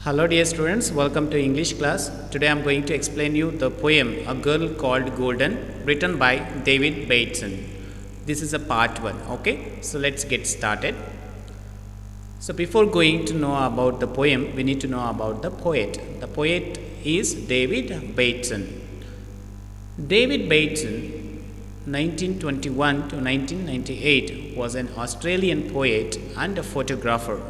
Hello dear students, welcome to English class. Today I am going to explain you the poem A Girl Called Golden written by David Bateson. This is a part 1, okay? So let's get started. So before going to know about the poem, we need to know about the poet. The poet is David Bateson. David Bateson, 1921 to 1998, was an Australian poet and a photographer.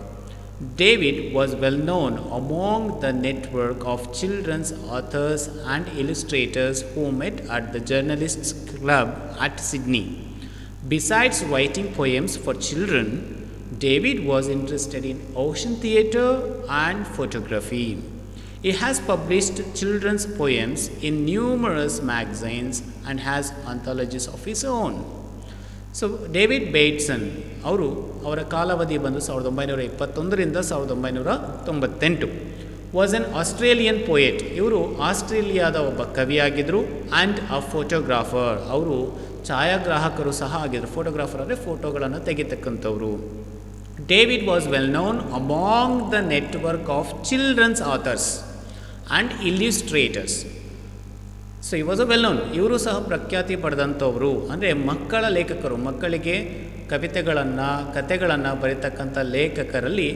David was well known among the network of children's authors and illustrators who met at the Journalists Club at Sydney. Besides writing poems for children, David was interested in ocean theatre and photography. He has published children's poems in numerous magazines and has anthologies of his own. So David Bateson ಅವರ ಕಾಲಾವಧಿ ಬಂದು 1921ರಿಂದ 1998 was an Australian poet. ಇವರು ಆಸ್ಟ್ರೇಲಿಯಾದ ಒಬ್ಬ ಕವಿಯಾಗಿದ್ದರು and a photographer. ಅವರು ಛಾಯಾಗ್ರಾಹಕರು ಸಹ ಆಗಿದ್ದರು. Photographer ಅಂದರೆ ಫೋಟೋಗಳನ್ನು ತೆಗಿತಕ್ಕಂಥವ್ರು. David was well known among the network of children's authors and illustrators. So he was a well known. ಇವರು ಸಹ ಪ್ರಖ್ಯಾತಿ ಪಡೆದಂಥವರು, ಅಂದರೆ ಮಕ್ಕಳ ಲೇಖಕರು, ಮಕ್ಕಳಿಗೆ ಕಥೆಗಳನ್ನು ಬರೀತಕ್ಕಂಥ ಲೇಖಕರಲ್ಲಿ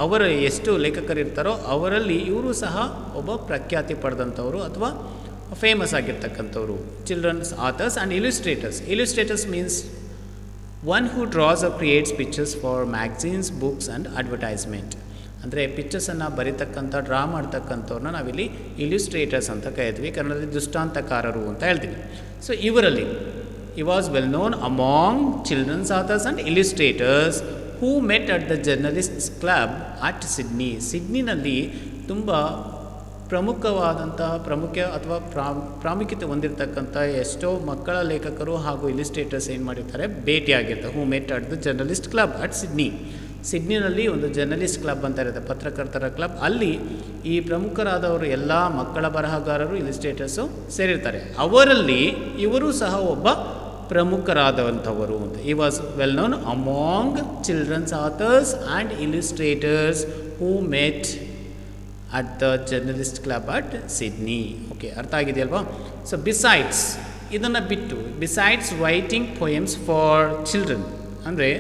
ಅವರು ಎಷ್ಟು ಲೇಖಕರಿರ್ತಾರೋ ಅವರಲ್ಲಿ ಇವರು ಸಹ ಒಬ್ಬ ಪ್ರಖ್ಯಾತಿ ಪಡೆದಂಥವರು ಅಥವಾ ಫೇಮಸ್ ಆಗಿರ್ತಕ್ಕಂಥವ್ರು. Children's authors and illustrators. Illustrators means one who draws or creates pictures for magazines, books and advertisement. ಅಂದರೆ ಪಿಕ್ಚರ್ಸನ್ನು ಬರೀತಕ್ಕಂಥ ಡ್ರಾ ಮಾಡ್ತಕ್ಕಂಥವ್ರನ್ನ ನಾವಿಲ್ಲಿ ಇಲಿಸ್ಟ್ರೇಟರ್ಸ್ ಅಂತ ಕರಿತೀವಿ. ಕನ್ನಡದಲ್ಲಿ ದೃಷ್ಟಾಂತಕಾರರು ಅಂತ ಹೇಳ್ತೀವಿ. ಸೊ ಇವರಲ್ಲಿ he was well known among children's authors and illustrators who met at the journalists club at Sydney. ಸಿಡ್ನಿನಲ್ಲಿ ತುಂಬ ಪ್ರಾಮುಖ್ಯತೆ ಹೊಂದಿರತಕ್ಕಂಥ ಎಷ್ಟೋ ಮಕ್ಕಳ ಲೇಖಕರು ಹಾಗೂ ಇಲಿಸ್ಟ್ರೇಟರ್ಸ್ ಏನು ಮಾಡಿರ್ತಾರೆ, ಭೇಟಿಯಾಗಿರ್ತಾರೆ. Who met at the journalist club at Sydney. ಸಿಡ್ನಿನಲ್ಲಿ ಒಂದು ಜರ್ನಲಿಸ್ಟ್ ಕ್ಲಬ್ ಅಂತ ಇರುತ್ತೆ, ಪತ್ರಕರ್ತರ ಕ್ಲಬ್. ಅಲ್ಲಿ ಈ ಪ್ರಮುಖರಾದವರು ಎಲ್ಲ ಮಕ್ಕಳ ಬರಹಗಾರರು, ಇಲಿಸ್ಟ್ರೇಟರ್ಸು ಸೇರಿರ್ತಾರೆ. ಅವರಲ್ಲಿ ಇವರು ಸಹ ಒಬ್ಬ ಪ್ರಮುಖರಾದಂಥವರು ಅಂತ. He was well known among children's authors and illustrators who met at the journalist club at Sydney. Okay, ಅರ್ಥ ಆಗಿದೆಯಲ್ವಾ? ಸೊ ಇದನ್ನು ಬಿಟ್ಟು besides writing poems for children, ಅಂದರೆ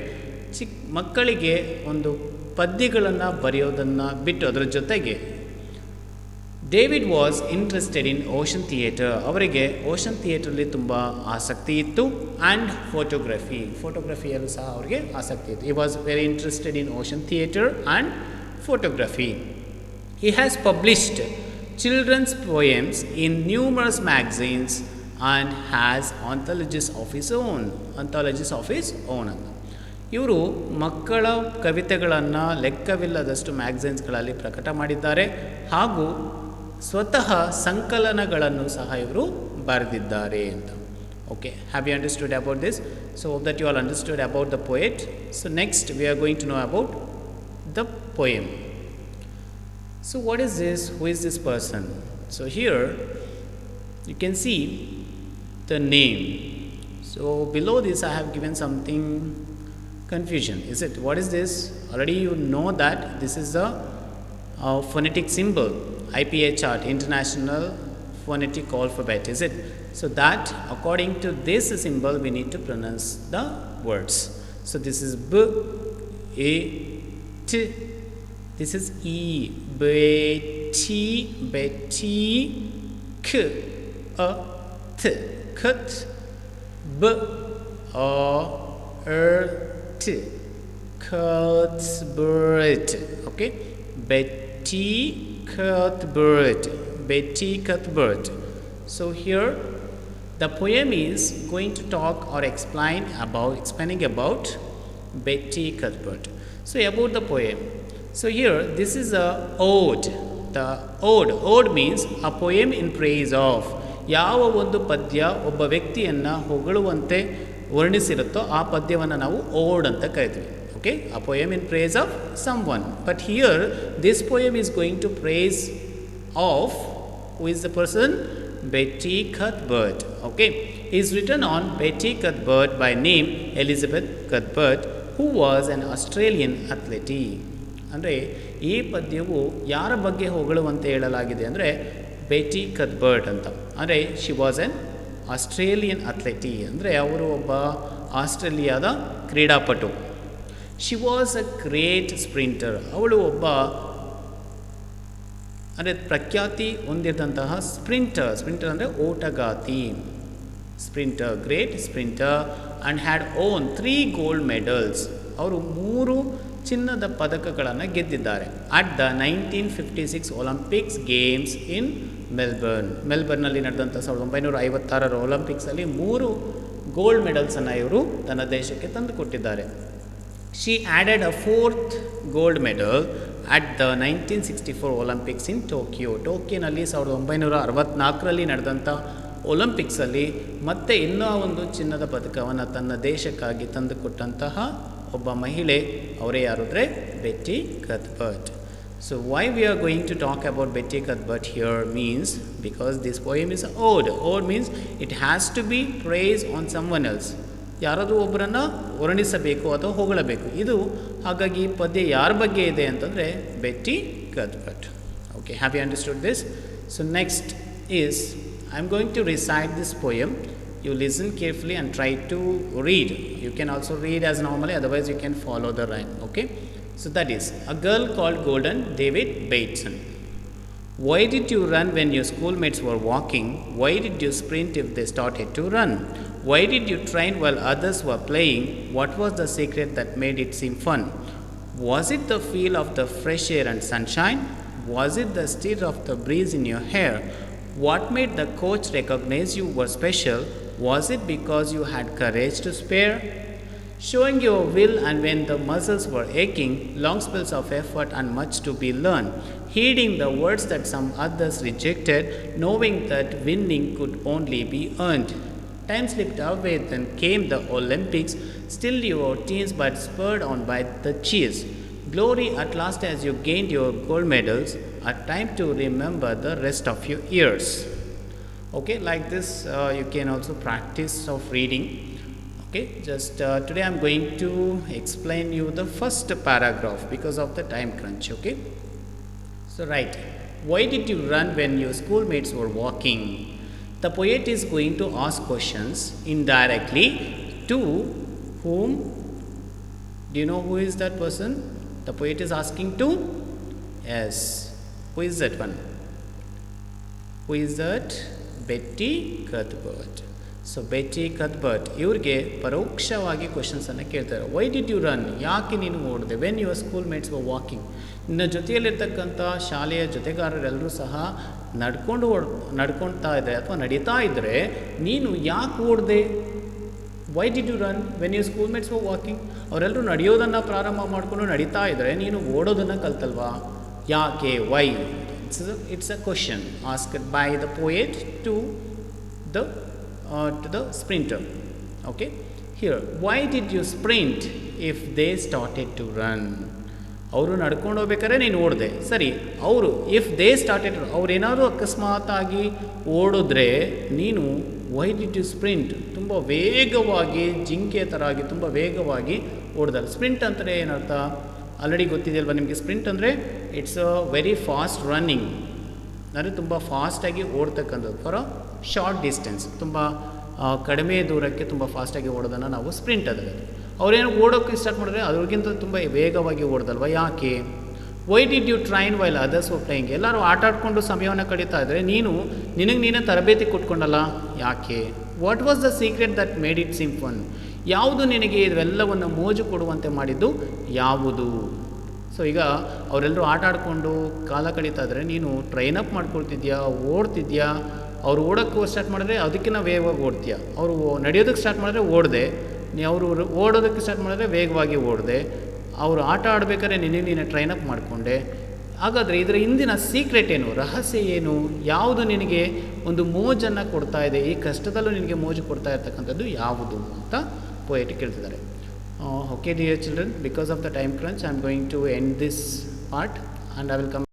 ಮಕ್ಕಳಿಗೆ ಒಂದು ಪದ್ಯಗಳನ್ನು ಬರೆಯೋದನ್ನು ಬಿಟ್ಟು ಅದರ ಜೊತೆಗೆ David was interested in ocean theatre. ಅವರಿಗೆ ಓಷನ್ ಥಿಯೇಟ್ರಲ್ಲಿ ತುಂಬ ಆಸಕ್ತಿ ಇತ್ತು. ಆ್ಯಂಡ್ ಫೋಟೋಗ್ರಫಿಯಲ್ಲೂ ಸಹ ಅವರಿಗೆ ಆಸಕ್ತಿ ಇತ್ತು. ಈ was very interested in ocean theatre and photography. He has published children's poems in numerous magazines and has anthologies of his own. ಇವರು ಮಕ್ಕಳ ಕವಿತೆಗಳನ್ನು ಲೆಕ್ಕವಿಲ್ಲದಷ್ಟು ಮ್ಯಾಗಝೈನ್ಸ್ಗಳಲ್ಲಿ ಪ್ರಕಟ ಮಾಡಿದ್ದಾರೆ ಹಾಗೂ ಸ್ವತಃ ಸಂಕಲನಗಳನ್ನು ಸಹ ಇವರು ಬರೆದಿದ್ದಾರೆ ಅಂತ. Okay, have you understood about this? So that you all understood about the poet. So next we are going to know about the poem. So what is this? Who is this person? So here you can see the name. So below this I have given something confusion. Is it? What is this? Already you know that this is the phonetic symbol, IPA chart, International Phonetic Alphabet. Is it? So that according to this symbol we need to pronounce the words. So this is B, A, T. This is E, Betty, K, A, T, Cut, B, A, T, Cuthbert. Okay, Betty Cuthbert. So here the poem is going to talk or explaining about Betty Cuthbert. So about the poem. So here this is a ode. The ode means a poem in praise of. ಯಾವ ಒಂದು ಪದ್ಯ ಒಬ್ಬ ವ್ಯಕ್ತಿಯನ್ನು ಹೊಗಳುವಂತೆ ವರ್ಣಿಸಿರುತ್ತೋ ಆ ಪದ್ಯವನ್ನು ನಾವು ಓಡ್ ಅಂತ ಕರಿತೀವಿ. Okay, a poem in praise of someone. But here this poem is going to praise of, who is the person? Betty Cuthbert. Okay, it is written on Betty Cuthbert by name Elizabeth Cuthbert, who was an Australian athlete. ಅಂದರೆ ಈ ಪದ್ಯವು ಯಾರ ಬಗ್ಗೆ ಹೊಗಳುವಂತೆ ಹೇಳಲಾಗಿದೆ ಅಂದರೆ Betty Cuthbert ಅಂತ. ಅಂದರೆ she was an Australian athlete, ಅಂದರೆ ಅವರು ಒಬ್ಬ ಆಸ್ಟ್ರೇಲಿಯಾದ ಕ್ರೀಡಾಪಟು. She was a great sprinter, ಅವಳು ಒಬ್ಬ ಅಂದರೆ ಪ್ರಖ್ಯಾತಿ ಹೊಂದಿದಂತಹ ಸ್ಪ್ರಿಂಟರ್ ಅಂದರೆ ಓಟಗಾತಿ. Sprinter, great sprinter, and had won 3 gold medals. ಅವರು 3 ಚಿನ್ನದ ಪದಕಗಳನ್ನು ಗೆದ್ದಿದ್ದಾರೆ at the 1956 Olympics games in ಮೆಲ್ಬರ್ನಲ್ಲಿ ನಡೆದಂಥ 1956 ಒಲಿಂಪಿಕ್ಸಲ್ಲಿ 3 ಗೋಲ್ಡ್ ಮೆಡಲ್ಸನ್ನು ಇವರು ತನ್ನ ದೇಶಕ್ಕೆ ತಂದು ಕೊಟ್ಟಿದ್ದಾರೆ. She added a 4th gold medal at the 1964 Olympics in ಟೋಕಿಯೋನಲ್ಲಿ 1964ರಲ್ಲಿ ನಡೆದಂಥ ಒಲಿಂಪಿಕ್ಸಲ್ಲಿ ಮತ್ತೆ ಇನ್ನೂ ಒಂದು ಚಿನ್ನದ ಪದಕವನ್ನು ತನ್ನ ದೇಶಕ್ಕಾಗಿ ತಂದುಕೊಟ್ಟಂತಹ ಒಬ್ಬ ಮಹಿಳೆ, ಅವರೇ ಯಾರು ಅಂದರೆ Betty ಕತ್ಬರ್ಟ್. So why we are going to talk about Betty Cuthbert here means because this poem is an ode. Ode means it has to be praise on someone else. ಯಾರಾದರೂ ಒಬ್ಬರನ್ನು ವರ್ಣಿಸಬೇಕು ಅಥವಾ ಹೊಗಳಬೇಕು. ಇದು ಹಾಗಾಗಿ ಪದ್ಯ ಯಾರ ಬಗ್ಗೆ ಇದೆ ಅಂತಂದರೆ Betty Cuthbert. Okay, have you understood this? So next is I am going to recite this poem. You listen carefully and try to read. You can also read as normally, otherwise you can follow the rhyme. Okay, so that is A Girl Called Golden, David Bateson. Why did you run when your schoolmates were walking? Why did you sprint if they started to run? Why did you train while others were playing? What was the secret that made it seem fun? Was it the feel of the fresh air and sunshine? Was it the stir of the breeze in your hair? What made the coach recognize you were special? Was it because you had courage to spare? Showing your will and when the muscles were aching, long spells of effort and much to be learned, heeding the words that some others rejected, knowing that winning could only be earned. Time slipped away, then came the Olympics, still you were teens but spurred on by the cheers. Glory at last as you gained your gold medals, a time to remember the rest of your years. Okay, like this you can also practice of reading. Okay, just today I am going to explain you the first paragraph because of the time crunch. Okay, so right, why did you run when your schoolmates were walking? The poet is going to ask questions indirectly to whom? Do you know who is that person? The poet is asking to? Yes, who is that one? Who is that? Betty Cuthbert. So Betty Cuthbert ಇವ್ರಿಗೆ ಪರೋಕ್ಷವಾಗಿ ಕ್ವಶನ್ಸನ್ನು ಕೇಳ್ತಾರೆ. Y did you run, ಯಾಕೆ ನೀನು ಓಡಿದೆ? When your schoolmates were walking, ನಿನ್ನ ಜೊತೆಯಲ್ಲಿರ್ತಕ್ಕಂಥ ಶಾಲೆಯ ಜೊತೆಗಾರರೆಲ್ಲರೂ ಸಹ ನಡ್ಕೊಳ್ತಾ ಇದ್ದರೆ ಅಥವಾ ನಡೀತಾ ಇದ್ದರೆ ನೀನು ಯಾಕೆ ಓಡಿದೆ? Why did you run when your schoolmates were walking, ಅವರೆಲ್ಲರೂ ನಡೆಯೋದನ್ನು ಪ್ರಾರಂಭ ಮಾಡಿಕೊಂಡು ನಡೀತಾ ಇದ್ದರೆ ನೀನು ಓಡೋದನ್ನು ಕಲ್ತಲ್ವಾ? ಯಾಕೆ? Y? It's a question asked by the poet to the sprinter. Okay, here, why did you sprint if they started to run? ಅವರು ನಡ್ಕೊಂಡು ಹೋಗ್ಬೇಕಾದ್ರೆ ನೀನು ಓಡಿದೆ, ಸರಿ. ಅವರು ಇಫ್ ದೇ ಸ್ಟಾರ್ಟೆಡ್, ಅವ್ರೇನಾದರೂ ಅಕಸ್ಮಾತಾಗಿ ಓಡಿದ್ರೆ ನೀನು ವೈ ಡಿಡ್ ಯು ಸ್ಪ್ರಿಂಟ್, ತುಂಬ ವೇಗವಾಗಿ ಜಿಂಕೆ ಥರ ಆಗಿ ತುಂಬ ವೇಗವಾಗಿ ಓಡಿದಲ್ಲ. ಸ್ಪ್ರಿಂಟ್ ಅಂದರೆ ಏನರ್ಥ ಆಲ್ರೆಡಿ ಗೊತ್ತಿದೆಯಲ್ವ ನಿಮಗೆ? ಸ್ಪ್ರಿಂಟ್ ಅಂದರೆ it's a very fast running, ಅಂದರೆ ತುಂಬ ಫಾಸ್ಟಾಗಿ ಓಡ್ತಕ್ಕಂಥದ್ದು. ಫಾರ್ ಅ ಶಾರ್ಟ್ ಡಿಸ್ಟೆನ್ಸ್, ತುಂಬ ಕಡಿಮೆ ದೂರಕ್ಕೆ ತುಂಬ ಫಾಸ್ಟಾಗಿ ಓಡೋದನ್ನು ನಾವು ಸ್ಪ್ರಿಂಟ್ ಅದರಲ್ಲಿ. ಅವರೇನು ಓಡೋಕ್ಕೆ ಸ್ಟಾರ್ಟ್ ಮಾಡಿದ್ರೆ ಅದ್ರಿಗಿಂತ ತುಂಬ ವೇಗವಾಗಿ ಓಡ್ದಲ್ವ, ಯಾಕೆ? Why did you train while others were playing, ಎಲ್ಲರೂ ಆಟ ಆಡಿಕೊಂಡು ಸಮಯವನ್ನು ಕಳೀತಾ ಇದ್ದರೆ ನಿನಗೆ ನೀನೇ ತರಬೇತಿ ಕೊಟ್ಕೊಂಡಲ್ಲ, ಯಾಕೆ? What was the secret that made it sim fun, ಯಾವುದು ನಿನಗೆ ಇವೆಲ್ಲವನ್ನು ಮೋಜು ಕೊಡುವಂತೆ ಮಾಡಿದ್ದು ಯಾವುದು? ಸೊ ಈಗ ಅವರೆಲ್ಲರೂ ಆಟ ಆಡಿಕೊಂಡು ಕಾಲ ಕಳೀತಾ ಇದ್ದರೆ ನೀನು ಟ್ರೈನ್ ಅಪ್ ಮಾಡ್ಕೊಳ್ತಿದ್ಯಾ, ಓಡ್ತಿದ್ಯಾ? ಅವರು ಓಡೋಕ್ಕೆ ಸ್ಟಾರ್ಟ್ ಮಾಡಿದ್ರೆ ಅದಕ್ಕಿಂತ ವೇಗವಾಗಿ ಓಡ್ತೀಯ, ಅವರು ನಡೆಯೋದಕ್ಕೆ ಸ್ಟಾರ್ಟ್ ಮಾಡಿದ್ರೆ ಓಡಿದೆ, ಅವರು ಓಡೋದಕ್ಕೆ ಸ್ಟಾರ್ಟ್ ಮಾಡಿದ್ರೆ ವೇಗವಾಗಿ ಓಡಿದೆ, ಅವರು ಆಟ ಆಡಬೇಕಾದ್ರೆ ನೀನು ಟ್ರೈನ್ ಅಪ್ ಮಾಡಿಕೊಂಡೆ. ಹಾಗಾದರೆ ಇದರ ಹಿಂದಿನ ಸೀಕ್ರೆಟ್ ಏನು, ರಹಸ್ಯ ಏನು, ಯಾವುದು ನಿನಗೆ ಒಂದು ಮೋಜನ್ನು ಕೊಡ್ತಾ ಇದೆ, ಈ ಕಷ್ಟದಲ್ಲೂ ನಿನಗೆ ಮೋಜು ಕೊಡ್ತಾ ಇರ್ತಕ್ಕಂಥದ್ದು ಯಾವುದು ಅಂತ ಪೋಯೆಟ್ ಕೇಳ್ತಿದ್ದಾರೆ. Okay dear children, because of the time crunch I am going to end this part and I will come